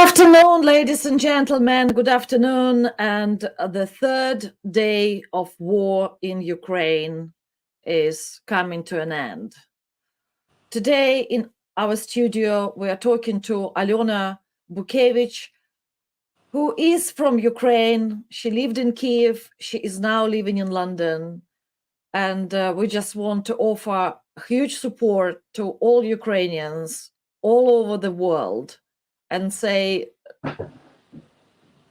afternoon, ladies and gentlemen. Good afternoon. And the third day of war in Ukraine is coming to an end. Today in our studio, we are talking to Alyona Bukevich, who is from Ukraine. She lived in Kiev. She is now living in London. And we just want to offer huge support to all Ukrainians all over the world and say,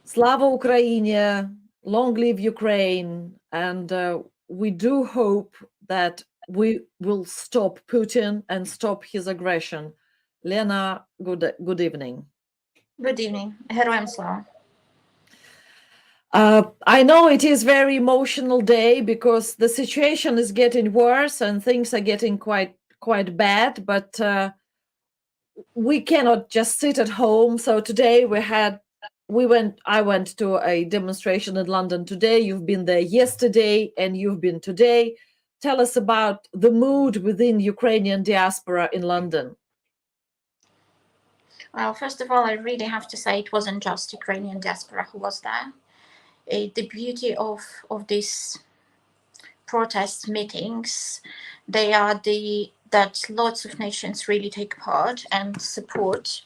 Slava Ukraine, long live Ukraine. And we do hope that we will stop Putin and stop his aggression. Lena, good evening. Good evening. Героям слава. I know it is very emotional day because the situation is getting worse and things are getting quite bad, but we cannot just sit at home. So today I went to a demonstration in London today. You've been there yesterday and you've been today. Tell us about the mood within Ukrainian diaspora in London. Well, first of all, I really have to say it wasn't just Ukrainian diaspora who was there. The beauty of these protest meetings, that lots of nations really take part and support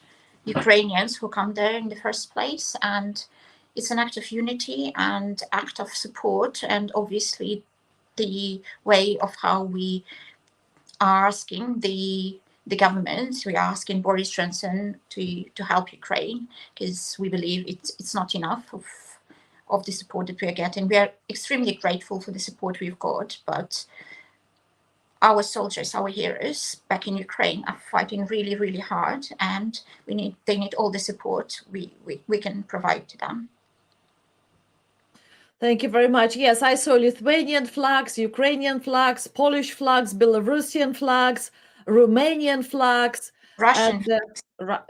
Ukrainians who come there in the first place. And it's an act of unity and act of support, and obviously the way of how we are asking the government, we are asking Boris Johnson to help Ukraine, because we believe it's not enough of the support that we are getting. We are extremely grateful for the support we've got, but our soldiers, our heroes back in Ukraine are fighting really, really hard, and they need all the support we can provide to them. Thank you very much. Yes, I saw Lithuanian flags, Ukrainian flags, Polish flags, Belarusian flags, Romanian flags, Russian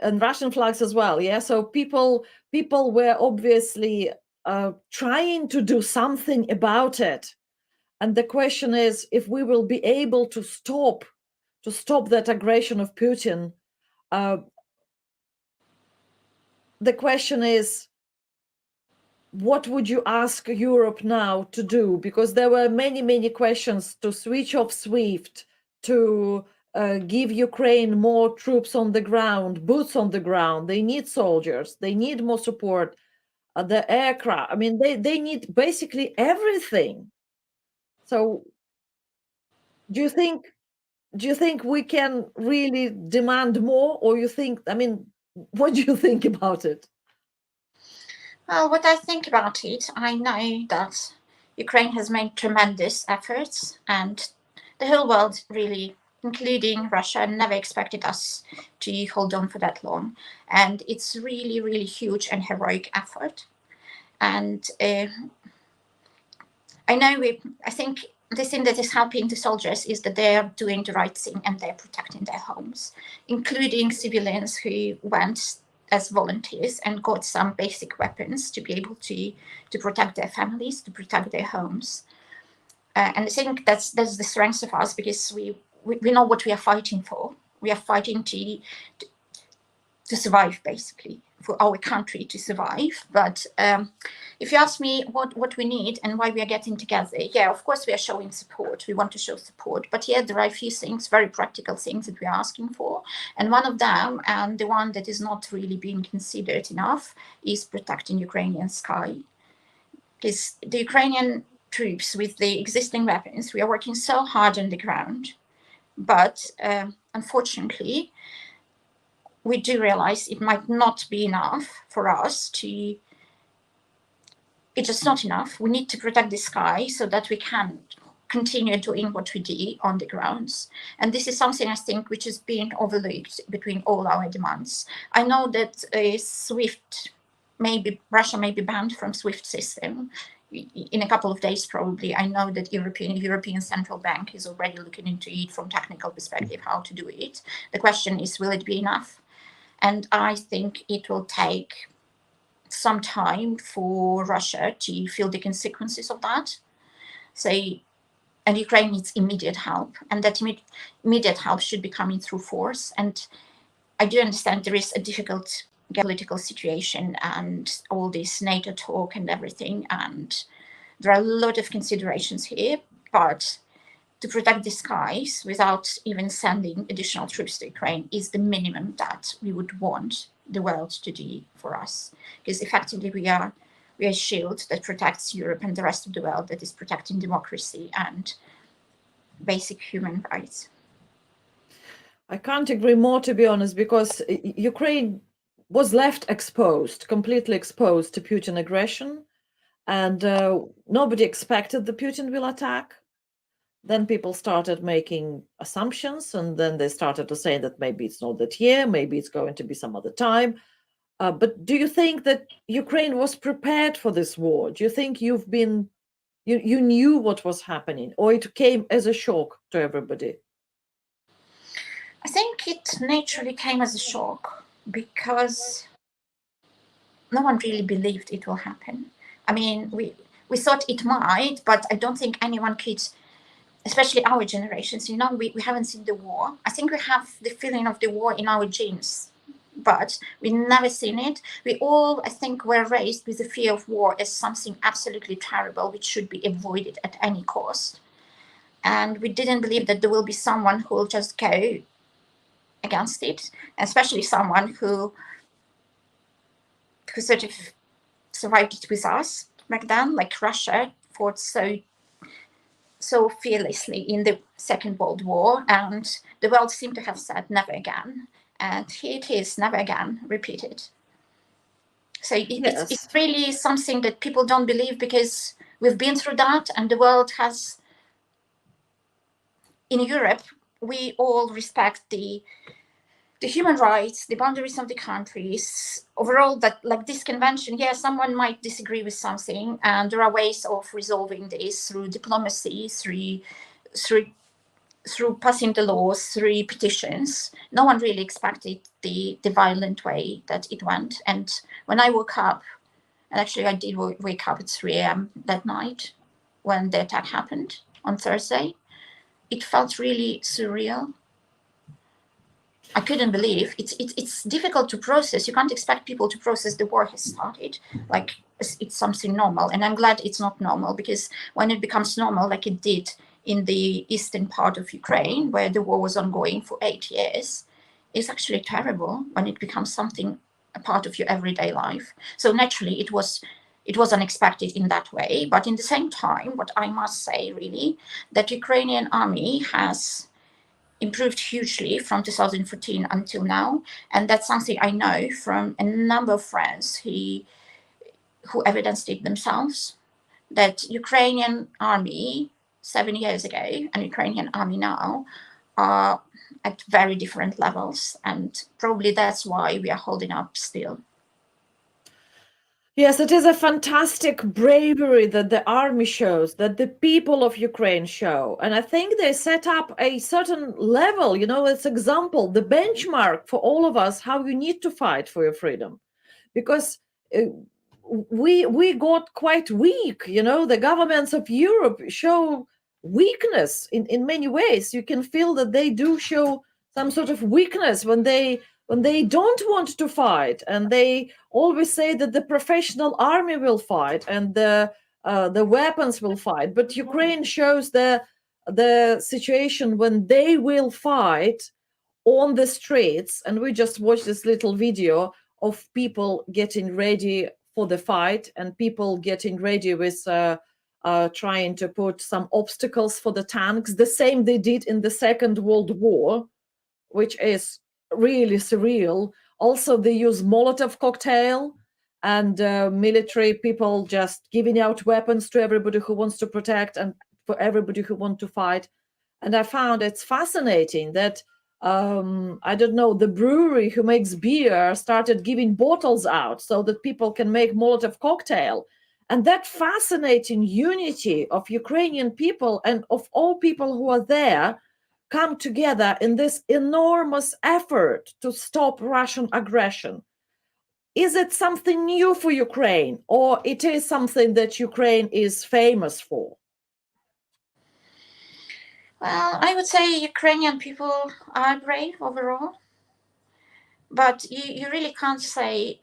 and Russian flags as well. Yeah, so people were obviously trying to do something about it. And the question is if we will be able to stop that aggression of Putin. The question is, what would you ask Europe now to do? Because there were many questions to switch off SWIFT, to give Ukraine more troops on the ground, boots on the ground. They need soldiers. They need more support. The aircraft. I mean, they need basically everything. So do you think we can really demand more, or you think, I mean, what do you think about it? Well, what I think about it, I know that Ukraine has made tremendous efforts, and the whole world really, including Russia, never expected us to hold on for that long. And it's really, really huge and heroic effort. And I think the thing that is helping the soldiers is that they are doing the right thing and they're protecting their homes, including civilians who went as volunteers and got some basic weapons to be able to protect their families, to protect their homes. And I think that's the strength of us, because we know what we are fighting for. We are fighting to survive, basically, for our country to survive. But if you ask me what we need and why we are getting together, yeah, of course we are showing support. We want to show support, but yeah, there are a few things, very practical things that we are asking for. And one of them, and the one that is not really being considered enough, is protecting Ukrainian sky. Because the Ukrainian troops, with the existing weapons, we are working so hard on the ground, but unfortunately, we do realize it might not be enough for us to. It's just not enough. We need to protect the sky so that we can continue doing what we do on the grounds. And this is something, I think, which is being overlooked between all our demands. I know that SWIFT, Russia may be banned from SWIFT system in a couple of days, probably. I know that European Central Bank is already looking into it from technical perspective, how to do it. The question is, will it be enough? And I think it will take some time for Russia to feel the consequences of that. And Ukraine needs immediate help, and that immediate help should be coming through force. And I do understand there is a difficult geopolitical situation and all this NATO talk and everything. And there are a lot of considerations here, but to protect the skies without even sending additional troops to Ukraine is the minimum that we would want the world to do for us. Because effectively we are a shield that protects Europe and the rest of the world, that is protecting democracy and basic human rights. I can't agree more, to be honest, because Ukraine was left exposed, completely exposed to Putin aggression, and nobody expected the Putin will attack. Then people started making assumptions, and then they started to say that maybe it's not that year, maybe it's going to be some other time. But do you think that Ukraine was prepared for this war? Do you think you knew what was happening, or it came as a shock to everybody? I think it naturally came as a shock because no one really believed it will happen. I mean, we thought it might, but I don't think anyone could, especially our generations, we haven't seen the war. I think we have the feeling of the war in our genes, but we never seen it. We all, I think, were raised with the fear of war as something absolutely terrible, which should be avoided at any cost. And we didn't believe that there will be someone who will just go against it, especially someone who sort of survived it with us back then, like Russia fought so fearlessly in the Second World War, and the world seemed to have said never again. And here it is, never again, repeated. So Yes. it's really something that people don't believe because we've been through that, and the world has. In Europe, we all respect the human rights, the boundaries of the countries. Overall, that like this convention, someone might disagree with something, and there are ways of resolving this through diplomacy, through passing the laws, through petitions. No one really expected the violent way that it went. And when I woke up, and actually I did wake up at 3 a.m. that night when the attack happened on Thursday, it felt really surreal. I couldn't believe it's difficult to process. You can't expect people to process the war has started like it's something normal. And I'm glad it's not normal, because when it becomes normal, like it did in the eastern part of Ukraine, where the war was ongoing for 8 years, it's actually terrible when it becomes something, a part of your everyday life. So naturally, it was unexpected in that way. But in the same time, what I must say really, that Ukrainian army has improved hugely from 2014 until now. And that's something I know from a number of friends who evidenced it themselves, that Ukrainian army 7 years ago and Ukrainian army now are at very different levels. And probably that's why we are holding up still. Yes, it is a fantastic bravery that the army shows, that the people of Ukraine show. And I think they set up a certain level, it's example, the benchmark for all of us, how you need to fight for your freedom. Because we got quite weak, the governments of Europe show weakness in many ways. You can feel that they do show some sort of weakness when they don't want to fight, and they always say that the professional army will fight and the weapons will fight. But Ukraine shows the situation when they will fight on the streets. And we just watched this little video of people getting ready for the fight, and people getting ready with trying to put some obstacles for the tanks, the same they did in the Second World War, which is really surreal. Also, they use Molotov cocktail, and military people just giving out weapons to everybody who wants to protect and for everybody who wants to fight. And I found it's fascinating that I don't know, the brewery who makes beer started giving bottles out so that people can make Molotov cocktail. And that fascinating unity of Ukrainian people and of all people who are there come together in this enormous effort to stop Russian aggression. Is it something new for Ukraine, or it is something that Ukraine is famous for? Well, I would say Ukrainian people are brave overall. but you really can't say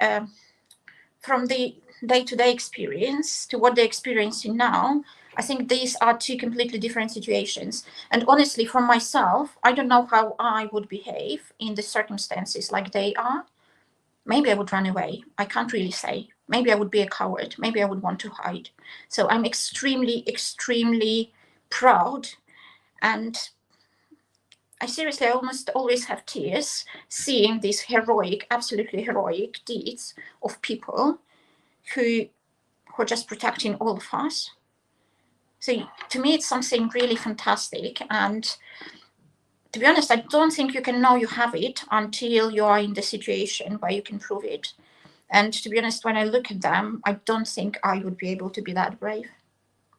from the day-to-day experience to what they're experiencing now. I think these are two completely different situations. And honestly, from myself, I don't know how I would behave in the circumstances like they are. Maybe I would run away. I can't really say. Maybe I would be a coward. Maybe I would want to hide. So I'm extremely, extremely proud. And I seriously, I almost always have tears seeing these heroic, absolutely heroic deeds of people who are just protecting all of us. So to me, it's something really fantastic. And to be honest, I don't think you can know you have it until you are in the situation where you can prove it. And to be honest, when I look at them, I don't think I would be able to be that brave.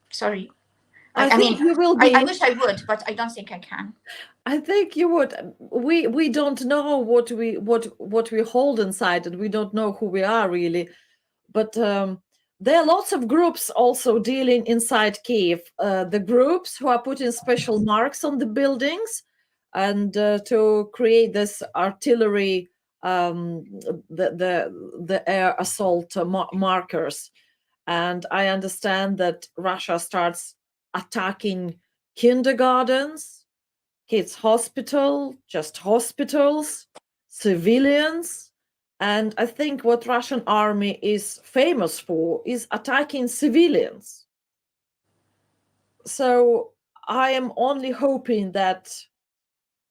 Sorry. I I think mean, you will I be. wish I would, but I don't think I can. I think you would. We don't know what we hold inside, and we don't know who we are really. But there are lots of groups also dealing inside Kiev. The groups who are putting special marks on the buildings, and to create this artillery, the air assault markers. And I understand that Russia starts attacking kindergartens, kids' hospital, just hospitals, civilians. And I think what Russian army is famous for is attacking civilians. So I am only hoping that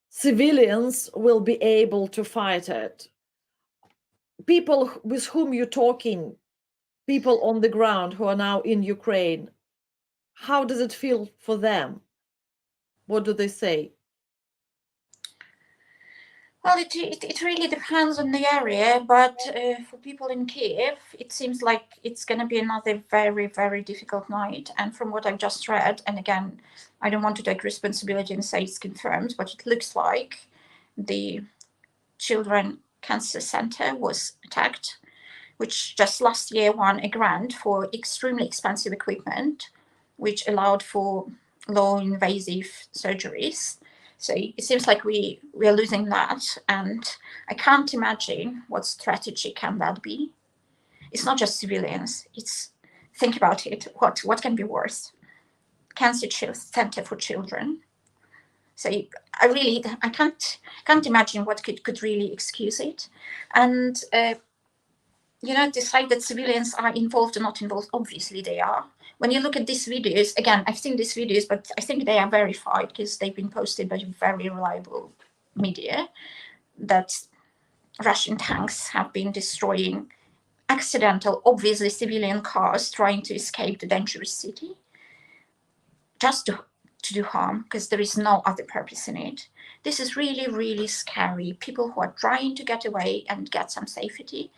civilians will be able to fight it. People with whom you're talking, people on the ground who are now in Ukraine, how does it feel for them? What do they say? Well, it really depends on the area, but for people in Kiev, it seems like it's going to be another very, very difficult night. And from what I've just read, and again, I don't want to take responsibility and say it's confirmed, but it looks like the Children Cancer Center was attacked, which just last year won a grant for extremely expensive equipment, which allowed for low invasive surgeries. So it seems like we are losing that, and I can't imagine what strategy can that be. It's not just civilians. It's think about it. What can be worse? Cancer Center for Children. So I can't imagine what could really excuse it, and decide that civilians are involved or not involved. Obviously, they are. When you look at these videos, again, I've seen these videos, but I think they are verified because they've been posted by very reliable media that Russian tanks have been destroying accidental, obviously civilian cars trying to escape the dangerous city just to do harm because there is no other purpose in it. This is really, really scary. People who are trying to get away and get some safety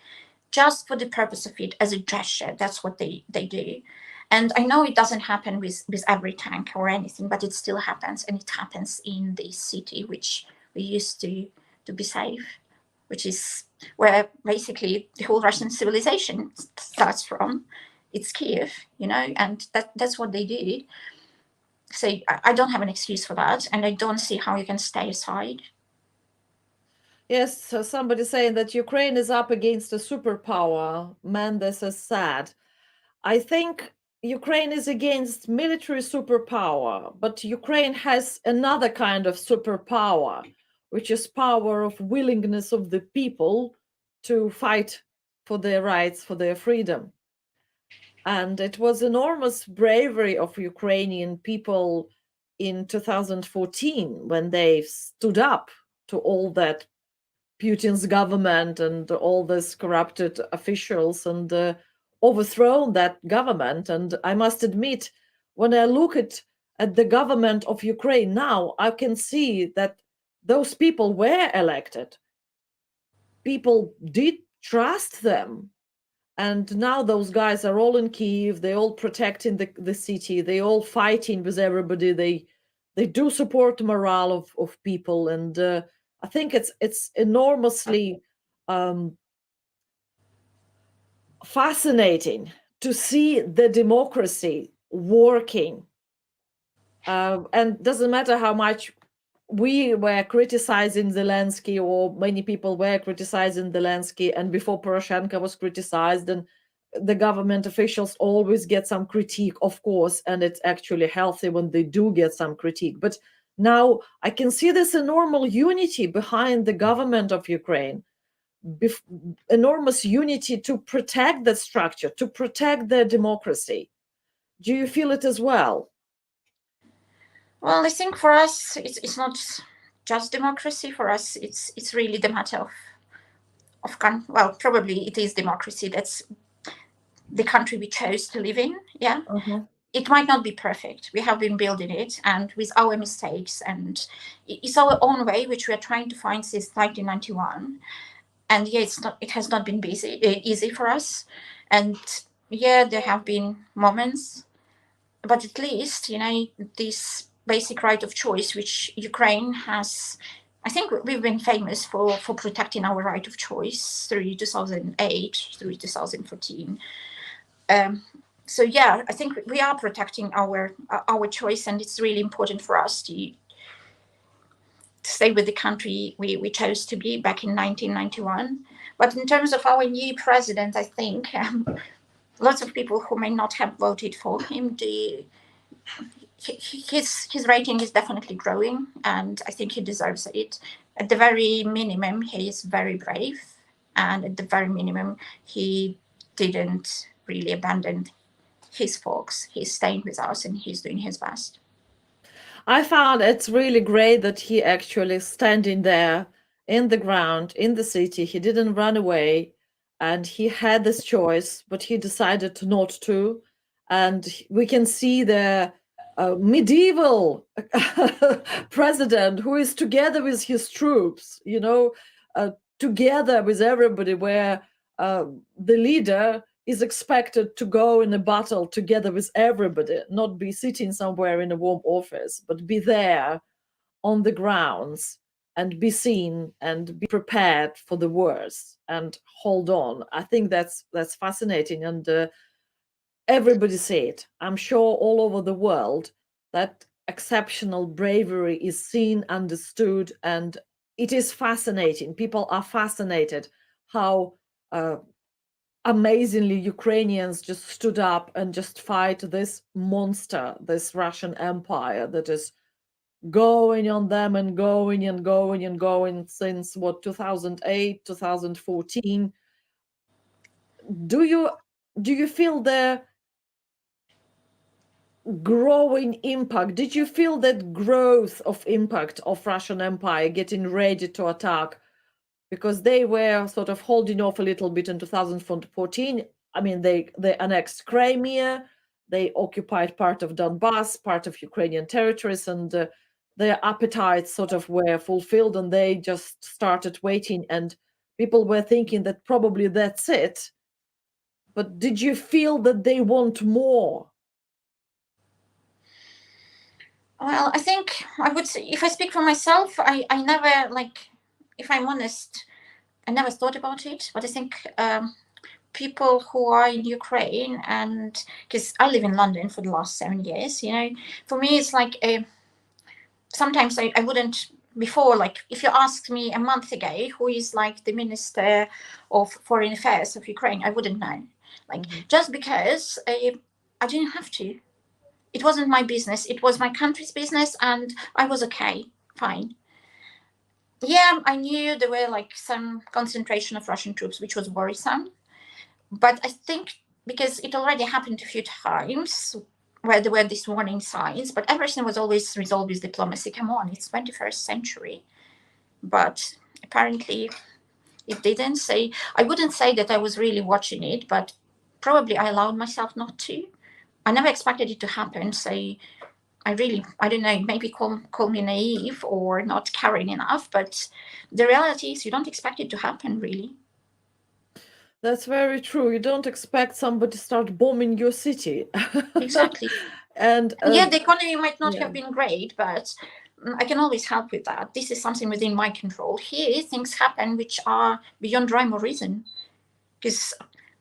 just for the purpose of it as a gesture. That's what they do. And I know it doesn't happen with every tank or anything, but it still happens, and it happens in the city which we used to be safe, which is where basically the whole Russian civilization starts from. It's Kiev, and that's what they do. So I don't have an excuse for that, and I don't see how you can stay aside. Yes, so somebody saying that Ukraine is up against a superpower. Man, this is sad. I think Ukraine is against military superpower, but Ukraine has another kind of superpower, which is power of willingness of the people to fight for their rights, for their freedom. And it was enormous bravery of Ukrainian people in 2014 when they stood up to all that Putin's government and all these corrupted officials and overthrown that government. And I must admit, when I look at the government of Ukraine now, I can see that those people were elected. People did trust them. And now those guys are all in Kiev. They all protecting the city. They all fighting with everybody. They do support morale of people. And I think it's enormously fascinating to see the democracy working. And doesn't matter how much we were criticizing Zelensky, or many people were criticizing Zelensky, and before Poroshenko was criticized, and the government officials always get some critique, of course, and it's actually healthy when they do get some critique. But now I can see this enormous unity behind the government of Ukraine, enormous unity to protect the structure, to protect their democracy. Do you feel it as well? Well, I think for us, it's not just democracy. For us, it's really the matter of well, probably it is democracy. That's the country we chose to live in. Yeah. It might not be perfect. We have been building it, and with our mistakes, and it's our own way, which we are trying to find since 1991. And yeah, it has not been easy for us. And yeah, there have been moments, but at least, you know, this basic right of choice, which Ukraine has, I think we've been famous for protecting our right of choice through 2008, through 2014. So yeah, I think we are protecting our choice, and it's really important for us to stay with the country we chose to be back in 1991. But in terms of our new president, I think lots of people who may not have voted for him, his rating is definitely growing, and I think he deserves it. At the very minimum, he is very brave, and at the very minimum, he didn't really abandon his folks. He's staying with us, and he's doing his best. I found it's really great that he actually standing there in the ground in the city. He didn't run away, and he had this choice, but he decided not to. And we can see the medieval president who is together with his troops, you know, together with everybody, where the leader is expected to go in a battle together with everybody, not be sitting somewhere in a warm office, but be there on the grounds and be seen and be prepared for the worst and hold on. I think that's fascinating, and everybody see it. I'm sure all over the world that exceptional bravery is seen, understood, and it is fascinating. People are fascinated how amazingly Ukrainians just stood up and just fight this monster, this Russian Empire that is going on them and going and going and going since what, 2008, 2014. Do you feel the growing impact? Did you feel that growth of impact of Russian Empire getting ready to attack? Because they were sort of holding off a little bit in 2014. I mean, they annexed Crimea, they occupied part of Donbass, part of Ukrainian territories, and their appetites sort of were fulfilled, and they just started waiting, and people were thinking that probably that's it. But did you feel that they want more? Well, I think I would say, if I speak for myself, I never, like, if I'm honest, I never thought about it. But I think people who are in Ukraine, and because I live in London for the last 7 years, you know, for me it's like sometimes I wouldn't before, like if you asked me a month ago who is like the Minister of Foreign Affairs of Ukraine, I wouldn't know. Like just because I didn't have to. It wasn't my business. It was my country's business, and I was okay, fine. Yeah, I knew there were like some concentration of Russian troops, which was worrisome. But I think because it already happened a few times where there were these warning signs, but everything was always resolved with diplomacy. Come on, it's 21st century. But apparently it didn't. Say, I wouldn't say that I was really watching it, but probably I allowed myself not to. I never expected it to happen. So I don't know, maybe call me naive or not caring enough, but the reality is you don't expect it to happen, really. That's very true. You don't expect somebody to start bombing your city. Exactly. And yeah, the economy might not yeah. have been great, but I can always help with that. This is something within my control. Here, things happen which are beyond rhyme or reason. Because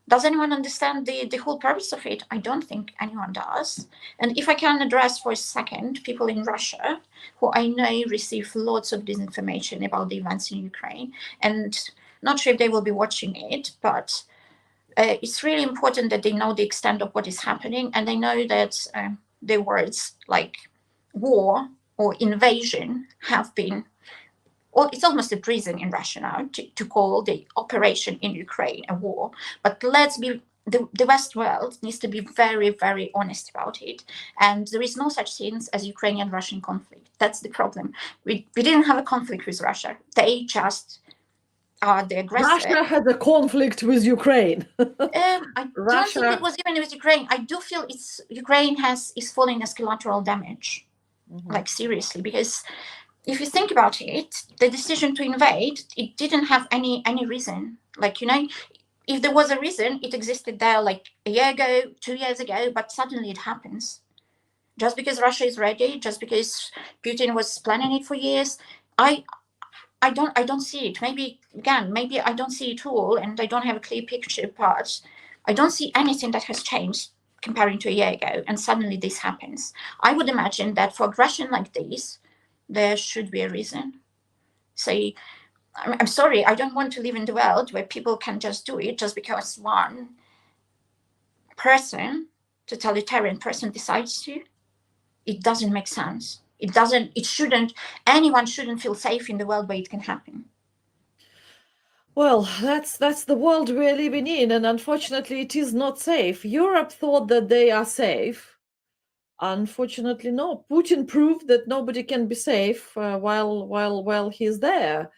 Does anyone understand the whole purpose of it? I don't think anyone does. And if I can address for a second people in Russia who I know receive lots of disinformation about the events in Ukraine, and not sure if they will be watching it, but it's really important that they know the extent of what is happening, and they know that the words like war or invasion have been, well, it's almost a treason in Russia now to call the operation in Ukraine a war. But let's be, the West world needs to be very, very honest about it. And there is no such thing as Ukrainian-Russian conflict. That's the problem. We didn't have a conflict with Russia. They just are the aggressor. Russia had a conflict with Ukraine. I don't think it was even with Ukraine. I do feel Ukraine is falling as collateral damage, like seriously, because if you think about it, the decision to invade, it didn't have any reason. Like, if there was a reason, it existed there like a year ago, 2 years ago, but suddenly it happens. Just because Russia is ready, just because Putin was planning it for years, I don't see it. Maybe I don't see it all, and I don't have a clear picture, but I don't see anything that has changed comparing to a year ago, and suddenly this happens. I would imagine that for aggression like this, there should be a reason. So I'm sorry, I don't want to live in the world where people can just do it just because one person, totalitarian person, decides to. It doesn't make sense. Anyone shouldn't feel safe in the world where it can happen. Well, that's the world we're living in, and unfortunately it is not safe. Europe thought that they are safe. Unfortunately, no. Putin proved that nobody can be safe while he's there.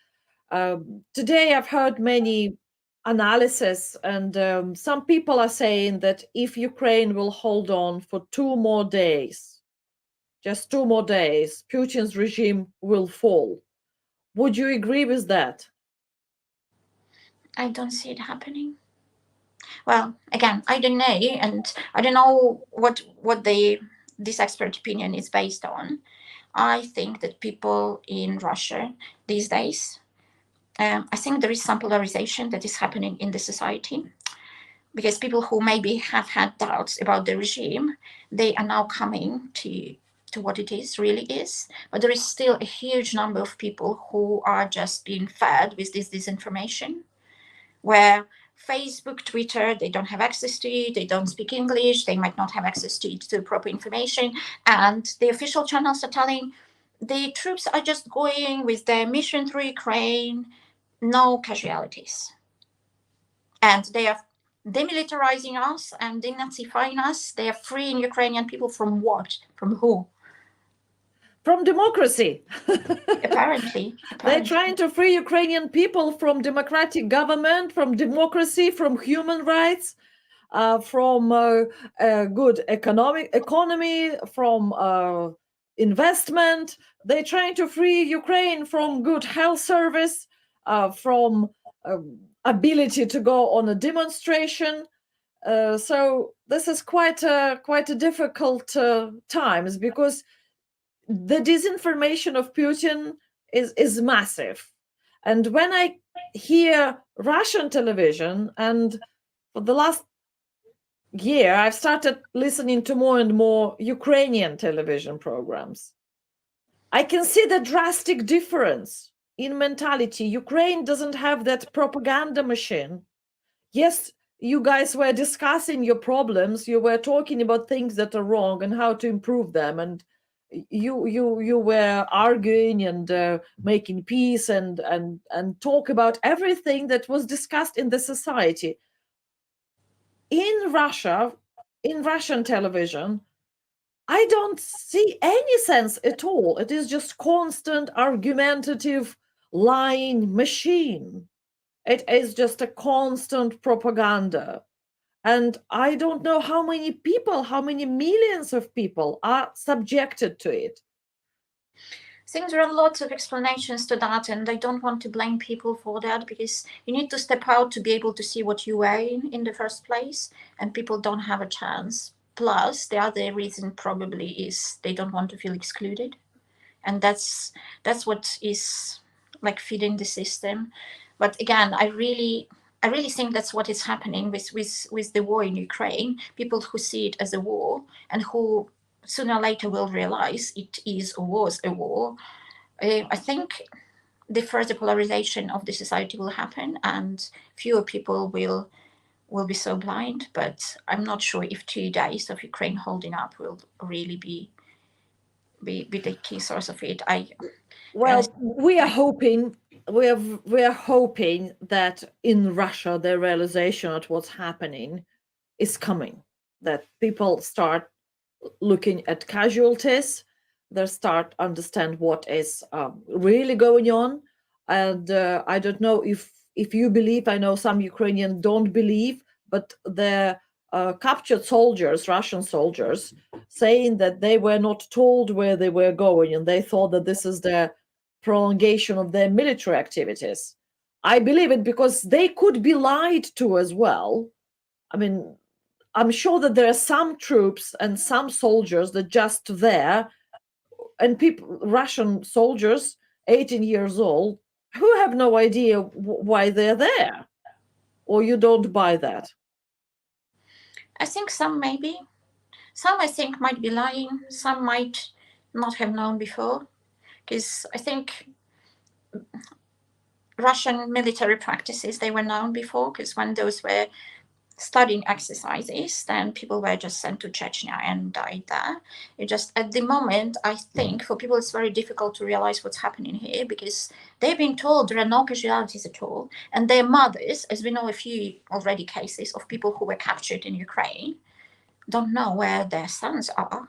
Today, I've heard many analysis, and some people are saying that if Ukraine will hold on for 2 more days, just 2 more days, Putin's regime will fall. Would you agree with that? I don't see it happening. Well, again, I don't know, and I don't know what this expert opinion is based on. I think that people in Russia these days, I think there is some polarization that is happening in the society, because people who maybe have had doubts about the regime, they are now coming to what it really is. But there is still a huge number of people who are just being fed with this disinformation, where Facebook, Twitter, they don't have access to it, they don't speak English, they might not have access to proper information, and the official channels are telling the troops are just going with their mission through Ukraine, no casualties. And they are demilitarizing us and denazifying us. They are freeing Ukrainian people from what? From who? From democracy. Apparently. They're trying to free Ukrainian people from democratic government, from democracy, from human rights, from good economy, from investment. They're trying to free Ukraine from good health service, from ability to go on a demonstration. So this is quite a difficult times, because the disinformation of Putin is massive. And when I hear Russian television, and for the last year, I've started listening to more and more Ukrainian television programs, I can see the drastic difference in mentality. Ukraine doesn't have that propaganda machine. Yes, you guys were discussing your problems, you were talking about things that are wrong and how to improve them, and you were arguing and making peace and talk about everything that was discussed in the society. In Russia, in Russian television, I don't see any sense at all. It is just constant argumentative lying machine. It is just a constant propaganda. And I don't know how many people, how many millions of people are subjected to it. I think there are lots of explanations to that, and I don't want to blame people for that, because you need to step out to be able to see what you were in the first place, and people don't have a chance. Plus, the other reason probably is they don't want to feel excluded, and that's what is like feeding the system. But again, I really I really think that's what is happening with the war in Ukraine. People who see it as a war and who sooner or later will realize it is or was a war. I think the further polarization of the society will happen, and fewer people will be so blind. But I'm not sure if 2 days of Ukraine holding up will really be the key source of it. Well, we are hoping we are hoping that in Russia the realization of what's happening is coming. That people start looking at casualties, they start understand what is really going on, and I don't know if you believe. I know some Ukrainians don't believe, but the captured soldiers, Russian soldiers, saying that they were not told where they were going, and they thought that this is the prolongation of their military activities. I believe it because they could be lied to as well. I mean, I'm sure that there are some troops and some soldiers that just there, and people, Russian soldiers, 18 years old, who have no idea why they're there. Or you don't buy that? I think some maybe. Some I think might be lying. Some might not have known before. Because I think Russian military practices, they were known before, because when those were studying exercises, then people were just sent to Chechnya and died there. It just, at the moment, I think for people it's very difficult to realize what's happening here, because they've been told there are no casualties at all, and their mothers, as we know a few already cases of people who were captured in Ukraine, don't know where their sons are.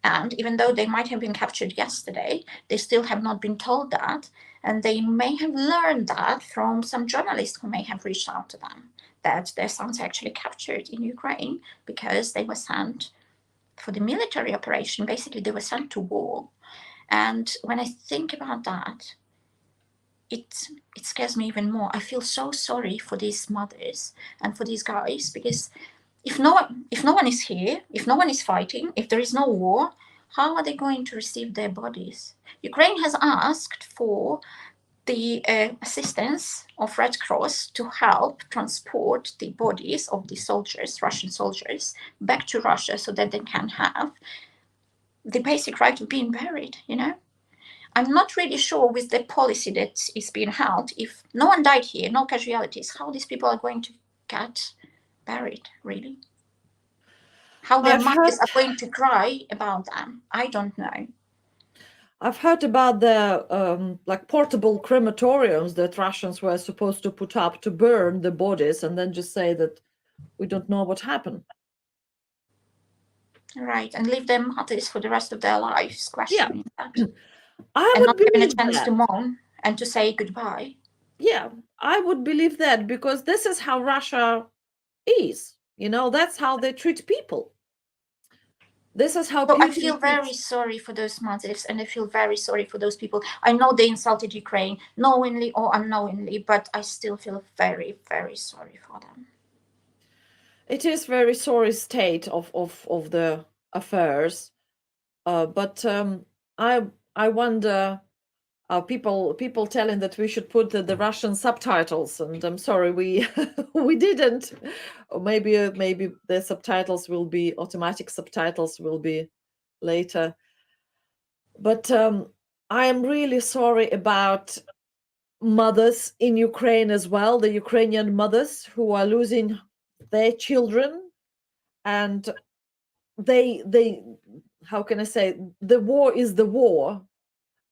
And even though they might have been captured yesterday, they still have not been told that. And they may have learned that from some journalists who may have reached out to them, that their sons are actually captured in Ukraine because they were sent for the military operation. Basically, they were sent to war. And when I think about that, it scares me even more. I feel so sorry for these mothers and for these guys, because if no one is here, if no one is fighting, if there is no war, how are they going to receive their bodies? Ukraine has asked for the assistance of Red Cross to help transport the bodies of the soldiers, Russian soldiers, back to Russia so that they can have the basic right of being buried, I'm not really sure with the policy that is being held, if no one died here, no casualties, how these people are going to get buried, really. How their mothers are going to cry about them, I don't know. I've heard about the like portable crematoriums that Russians were supposed to put up to burn the bodies and then just say that we don't know what happened. Right, and leave their mothers for the rest of their lives questioning that. I and would not believe given a chance that. to mourn and to say goodbye. Yeah, I would believe that, because this is how Russia is. That's how they treat people. This is how So people I feel very sorry for those mothers, and I feel very sorry for those people. I know they insulted Ukraine, knowingly or unknowingly, but I still feel very, very sorry for them. It is very sorry state of the affairs, but I wonder. People telling that we should put the Russian subtitles, and I'm sorry, we we didn't. Or maybe the subtitles will be automatic subtitles will be later. But I am really sorry about mothers in Ukraine as well, the Ukrainian mothers who are losing their children, and they how can I say, the war is the war,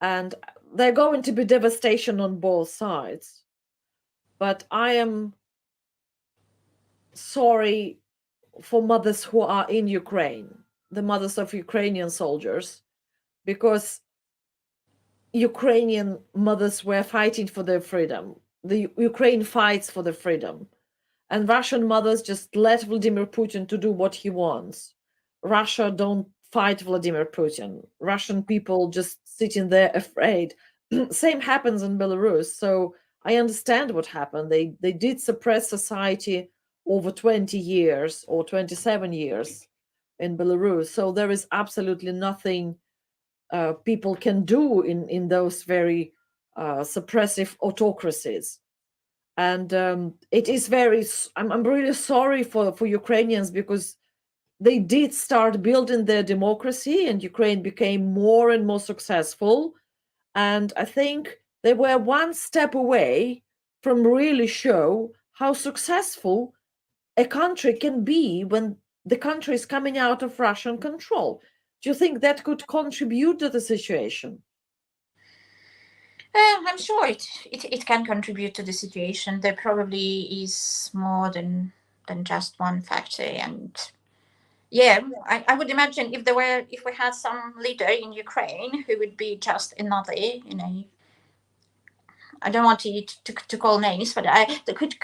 and they're going to be devastation on both sides. But I am sorry for mothers who are in Ukraine, the mothers of Ukrainian soldiers, because Ukrainian mothers were fighting for their freedom. The Ukraine fights for the freedom, and Russian mothers just let Vladimir Putin to do what he wants. Russia don't fight Vladimir Putin. Russian people just sitting there afraid. Same happens in Belarus. So I understand what happened. They did suppress society over 20 years or 27 years in Belarus. So there is absolutely nothing people can do in those very suppressive autocracies. And it is very, I'm really sorry for Ukrainians, because they did start building their democracy and Ukraine became more and more successful. And I think they were one step away from really show how successful a country can be when the country is coming out of Russian control. Do you think that could contribute to the situation? I'm sure it can contribute to the situation. There probably is more than just one factor, and yeah, I would imagine if we had some leader in Ukraine who would be just another, I don't want to call names, but could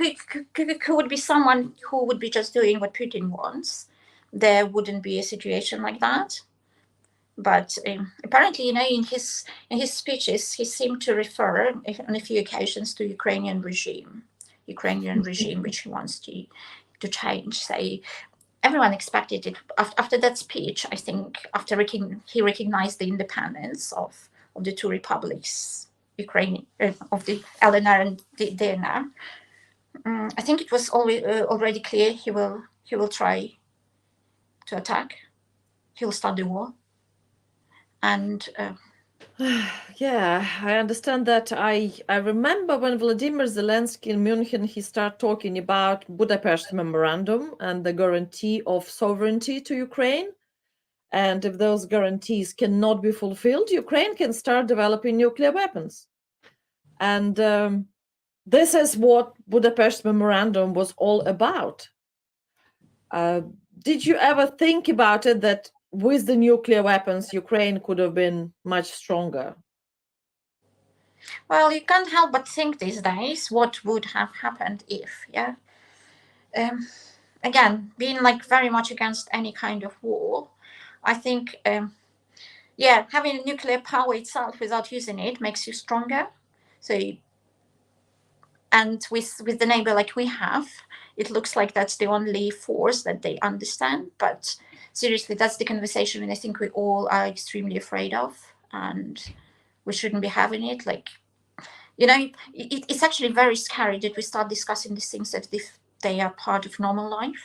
would be someone who would be just doing what Putin wants. There wouldn't be a situation like that. But apparently, in his speeches, he seemed to refer on a few occasions to Ukrainian regime, which he wants to change. So everyone expected it after that speech. I think after he recognized the independence of the two republics, Ukraine of the LNR and the DNR. I think it was already clear he will try to attack. He will start the war, and Yeah, I understand that. I remember when Vladimir Zelensky in München, he started talking about Budapest Memorandum and the guarantee of sovereignty to Ukraine. And if those guarantees cannot be fulfilled, Ukraine can start developing nuclear weapons. And this is what Budapest Memorandum was all about. Did you ever think about it, that with the nuclear weapons, Ukraine could have been much stronger? well, you can't help but think these days what would have happened if, yeah. Again, being like very much against any kind of war, I think, yeah, having nuclear power itself without using it makes you stronger. So, and with the neighbor like we have, it looks like that's the only force that they understand. But seriously, that's the conversation, and I think we all are extremely afraid of, and we shouldn't be having it. Like, it's actually very scary that we start discussing these things as if they are part of normal life.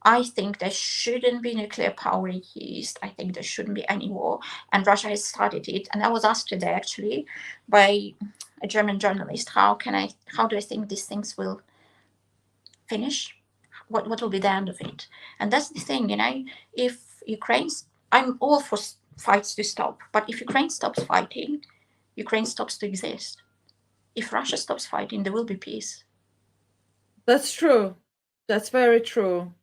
I think there shouldn't be nuclear power used. I think there shouldn't be any war. And Russia has started it. And I was asked today actually by a German journalist, how do I think these things will finish? What will be the end of it? And that's the thing, if I'm all for fights to stop, but if Ukraine stops fighting, Ukraine stops to exist. If Russia stops fighting, there will be peace. That's true. That's very true.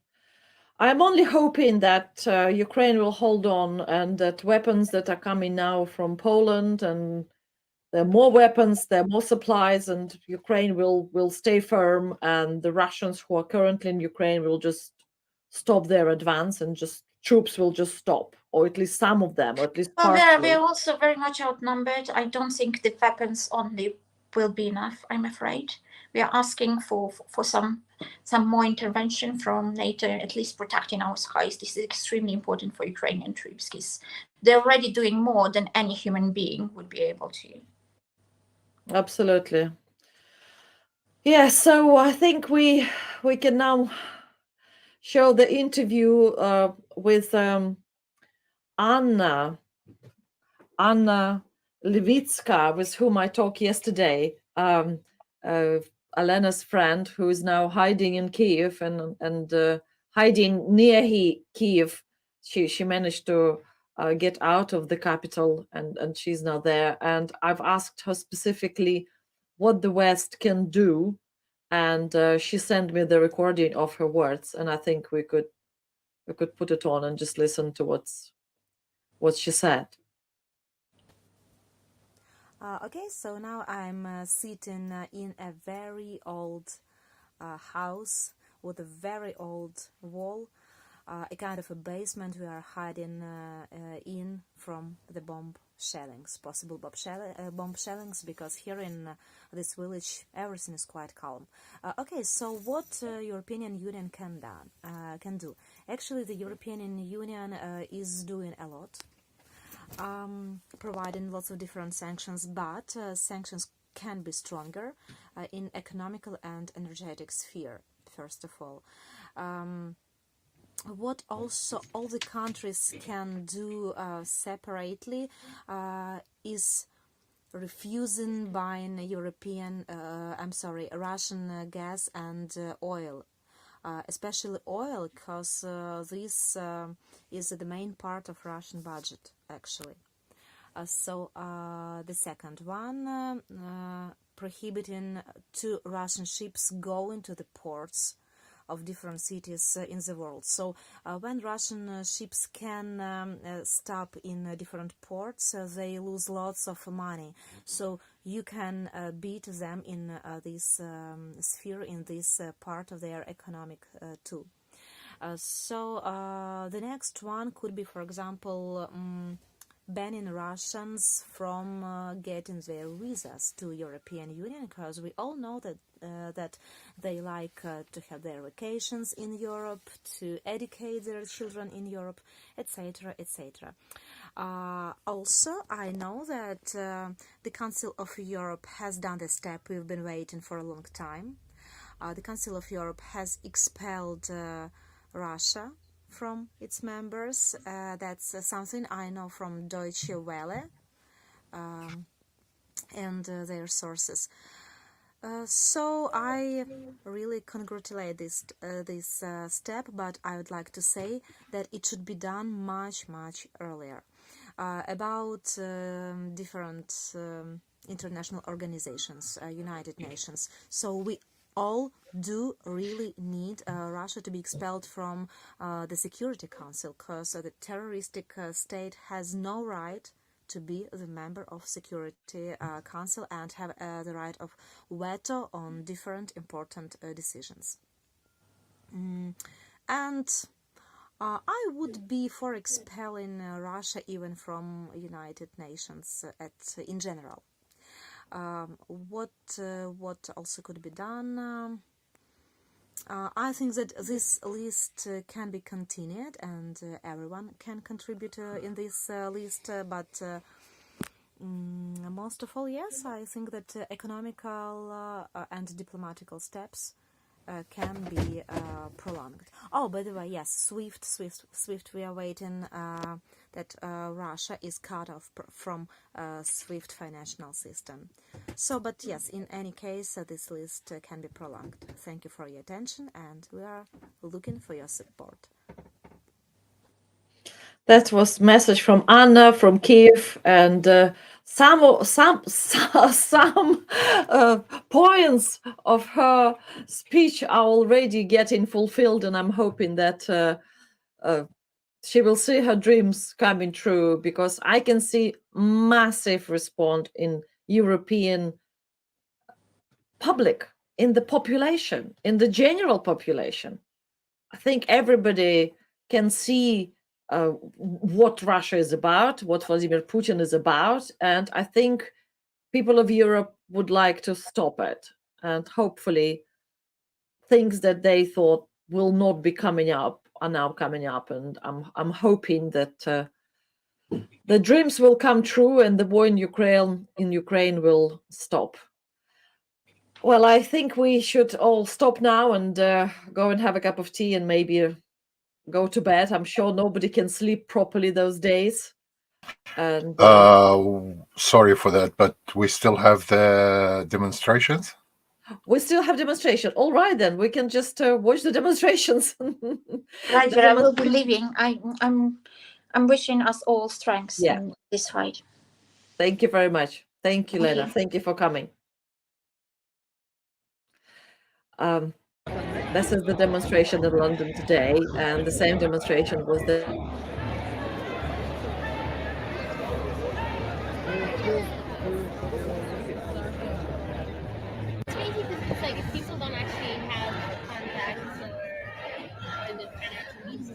I'm only hoping that Ukraine will hold on, and that weapons that are coming now from Poland, and there are more weapons, there are more supplies, and Ukraine will stay firm, and the Russians who are currently in Ukraine will just stop their advance, and just troops will just stop, or at least some of them, or at least Well, partially. we're also very much outnumbered. I don't think the weapons only will be enough, I'm afraid. We are asking for some more intervention from NATO, at least protecting our skies. This is extremely important for Ukrainian troops because they're already doing more than any human being would be able to. Absolutely. Yeah, so I think we can now show the interview with Anna Levitska, with whom I talked yesterday, Alena's friend, who is now hiding in Kiev and hiding near Kiev. She managed to get out of the capital, and she's now there. And I've asked her specifically what the West can do, and she sent me the recording of her words, and I think we could put it on and just listen to what she said. Okay, so now I'm sitting in a very old house with a very old wall, a kind of a basement we are hiding in from the possible bomb shellings, because here in this village everything is quite calm. Okay, so what European Union can do? Actually, the European Union is doing a lot. Providing lots of different sanctions, but sanctions can be stronger. in economical and energetic sphere, first of all. What also all the countries can do separately is refusing buying Russian gas and oil, especially oil, because this is the main part of Russian budget, actually. So the second one, prohibiting two Russian ships going to the ports of different cities in the world. So when Russian ships can stop in different ports, they lose lots of money. So you can beat them in this sphere, in this part of their economic too. So the next one could be, for example, banning Russians from getting their visas to European Union, because we all know that that they like to have their vacations in Europe, to educate their children in Europe, etc., etc. Also, I know that the Council of Europe has done the step we've been waiting for a long time. The Council of Europe has expelled Russia from its members. That's something I know from Deutsche Welle and their sources. So I really congratulate this step, but I would like to say that it should be done much earlier. About different international organizations, United Nations. So we all do really need Russia to be expelled from the Security Council, because the terroristic state has no right to be the member of Security Council and have the right of veto on different important decisions. And I would be for expelling Russia even from United Nations in general. What also could be done? I think that this list can be continued and everyone can contribute in this list, but most of all, yes, I think that economical and diplomatical steps can be prolonged. Oh, by the way, yes, SWIFT, we are waiting that Russia is cut off from SWIFT financial system. So, but yes, in any case, this list can be prolonged. Thank you for your attention, and we are looking for your support. That was message from Anna from Kiev, and some points of her speech are already getting fulfilled, and I'm hoping that she will see her dreams coming true, because I can see massive response in European public, in the population, in the general population. I think everybody can see what Russia is about, what Vladimir Putin is about, and I think people of Europe would like to stop it. And hopefully, things that they thought will not be coming up are now coming up, and I'm hoping that the dreams will come true and the war in Ukraine will stop. Well, I think we should all stop now and go and have a cup of tea and maybe go to bed. I'm sure nobody can sleep properly those days. And sorry for that, but we still have the demonstrations. We still have demonstration. All right, then we can just watch the demonstrations. Roger, I will be leaving. I'm wishing us all strength in this fight. Thank you very much. Thank you, Lena. Thank you for coming. This is the demonstration in London today, and the same demonstration was the It's like if people don't actually have contacts or the financial means to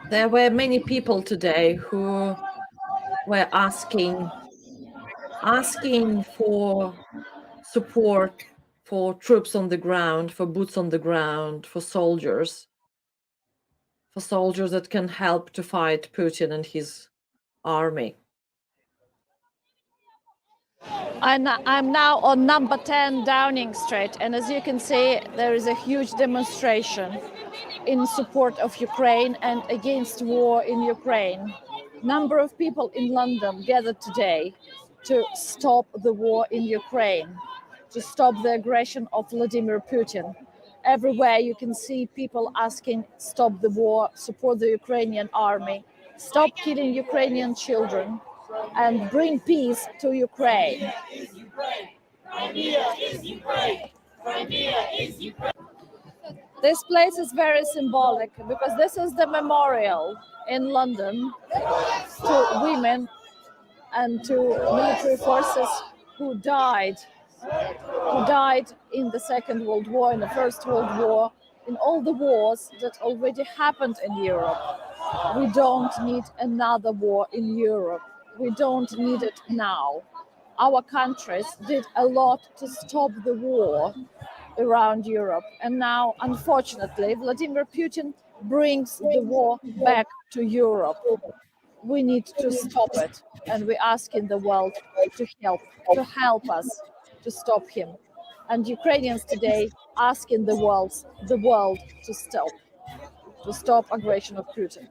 There were many people today who were asking for support for troops on the ground, for boots on the ground, for soldiers that can help to fight Putin and his army. I'm now on number 10 Downing Street, and as you can see, there is a huge demonstration in support of Ukraine and against war in Ukraine. Number of people in London gathered today to stop the war in Ukraine, to stop the aggression of Vladimir Putin. Everywhere you can see people asking, stop the war, support the Ukrainian army, stop killing Ukrainian children, and bring peace to Ukraine. This place is very symbolic because this is the memorial in London to women and to military forces who died in the Second World War, in the First World War, in all the wars that already happened in Europe. We don't need another war in Europe. We don't need it now. Our countries did a lot to stop the war around Europe. And now, unfortunately, Vladimir Putin brings the war back to Europe. We need to stop it. And we ask in the world to help us to stop him. And Ukrainians today ask in the world to stop aggression of Putin.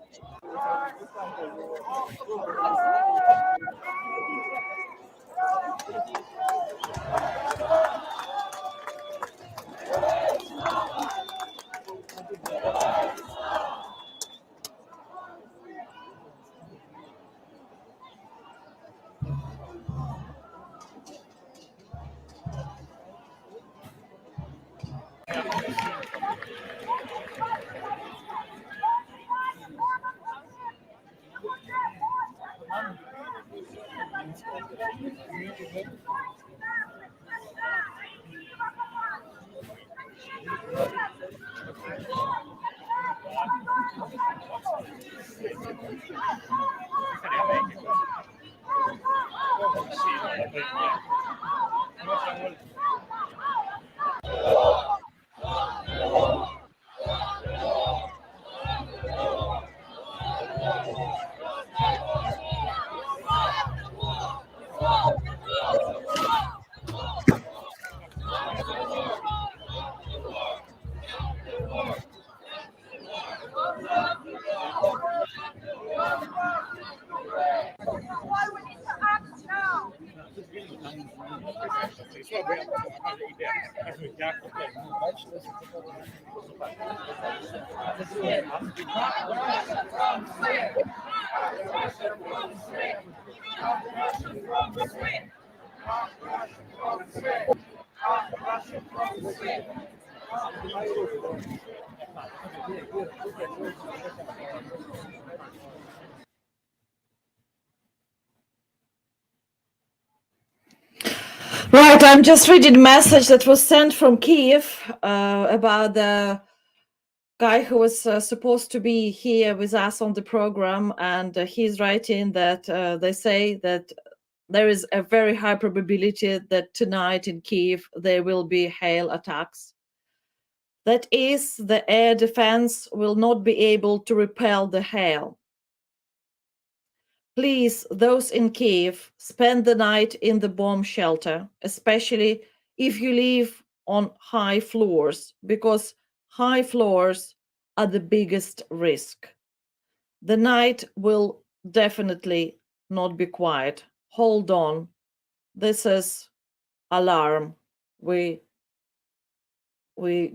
Right, I'm just reading a message that was sent from Kiev about the guy who was supposed to be here with us on the program, and he's writing that they say that there is a very high probability that tonight in Kiev there will be hail attacks. That is, the air defense will not be able to repel the hail. Please, those in Kiev, spend the night in the bomb shelter, especially if you live on high floors, because high floors are the biggest risk. The night will definitely not be quiet. Hold on. This is alarm. We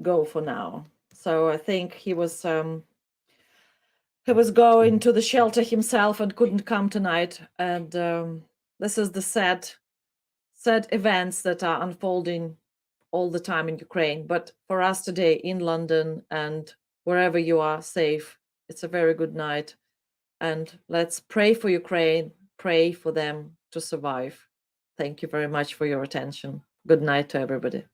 go for now. So I think he was going to the shelter himself and couldn't come tonight. And this is the sad events that are unfolding all the time in Ukraine, but for us today in London and wherever you are safe, it's a very good night. And let's pray for Ukraine, pray for them to survive. Thank you very much for your attention. Good night to everybody.